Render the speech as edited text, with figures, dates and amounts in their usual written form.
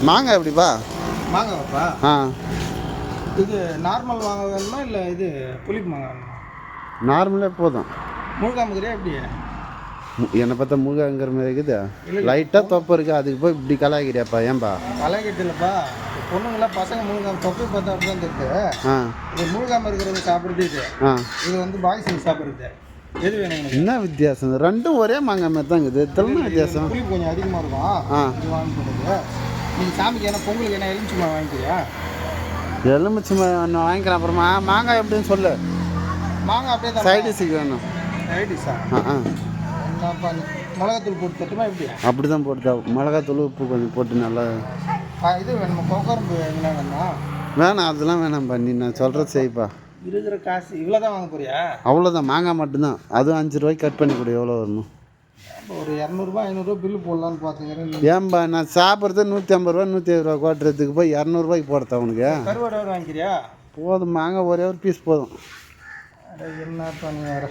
மாங்காய் எப்படிப்பா? மாங்காய்ப்பா ஆ, இது நார்மல் மாங்காய் வேணுமா இல்லை இது புளிப்பு மாங்காய் வேணுமா? நார்மலே போதும். முழுகாமக்கிறியா எப்படி? என்னை பார்த்தா முழுகாங்கிற மாதிரி இருக்குது. லைட்டாக தொப்பை இருக்குது, அதுக்கு போய் இப்படி கலாய்க்கிறியாப்பா? ஏன்பா கலாய்க்கிட்டு இல்லைப்பா, பொண்ணுங்களாம் பசங்க முழுகாம தொப்பை பார்த்தா அப்படி தான் தெரியுது. ஆ இது முழுகாமல் இருக்கிறது சாப்பிட்றது, ஆ, இது வந்து பாய்ஸ் சாப்பிட்றது. எது வேணும் எனக்கு? என்ன வித்தியாசம்? ரெண்டும் ஒரே மாங்காய் மாதிரி தான் இருக்குது, இதெல்லாம் வித்தியாசம். புளிப்பு கொஞ்சம் அதிகமாக இருக்கும். ஆ, இது வாங்கி போடுறது. நீங்கள் சாமிக்கு என்ன பொங்கலுக்கு என்ன எலுமிச்சமா வாங்கிக்கிறியா? எலுமிச்சை ஒன்று வாங்கிக்கிறேன். அப்புறமா மாங்காய் எப்படின்னு சொல்லு. மாங்காய் அப்படியே தான் சைடிஷுக்கு வேணும். ஐடிஸா? ஆ ஆ, என்னப்பா மிளகாத்தூள் போட்டு தட்டுமா எப்படி? அப்படி தான் போட்டுதா. மிளகாத்தூள் உப்பு கொஞ்சம் போட்டு நல்லா. இது வேணுமா? கொக்கரம்பு என்ன வேணுமா? வேணாம், அதெல்லாம் வேணாம்ப்பா. நீ நான் சொல்கிறது செய்ப்பா. இருக்கிற காசு இவ்வளோ தான் வாங்க போறியா? அவ்வளோதான், மாங்காய் மட்டும்தான். அதுவும் 5 ரூபாய்க்கு கட் பண்ணி கொடு. எவ்வளோ வரணும்? ஒரு 200ரூபா 500ரூபா பில்லு போடலான்னு பார்த்துக்கிறேன். ஏன்பா நான் சாப்பிட்றது 150 ரூபா 150 ரூபா கோட்டுறதுக்கு போய் 200 ரூபாய்க்கு போடுறேன் உனக்கு? கருவாடு வாங்கிக்கிறியா? போதும், மாங்காய் ஒரே ஒரு பீஸ் போதும். என்னப்பா நீ வேறு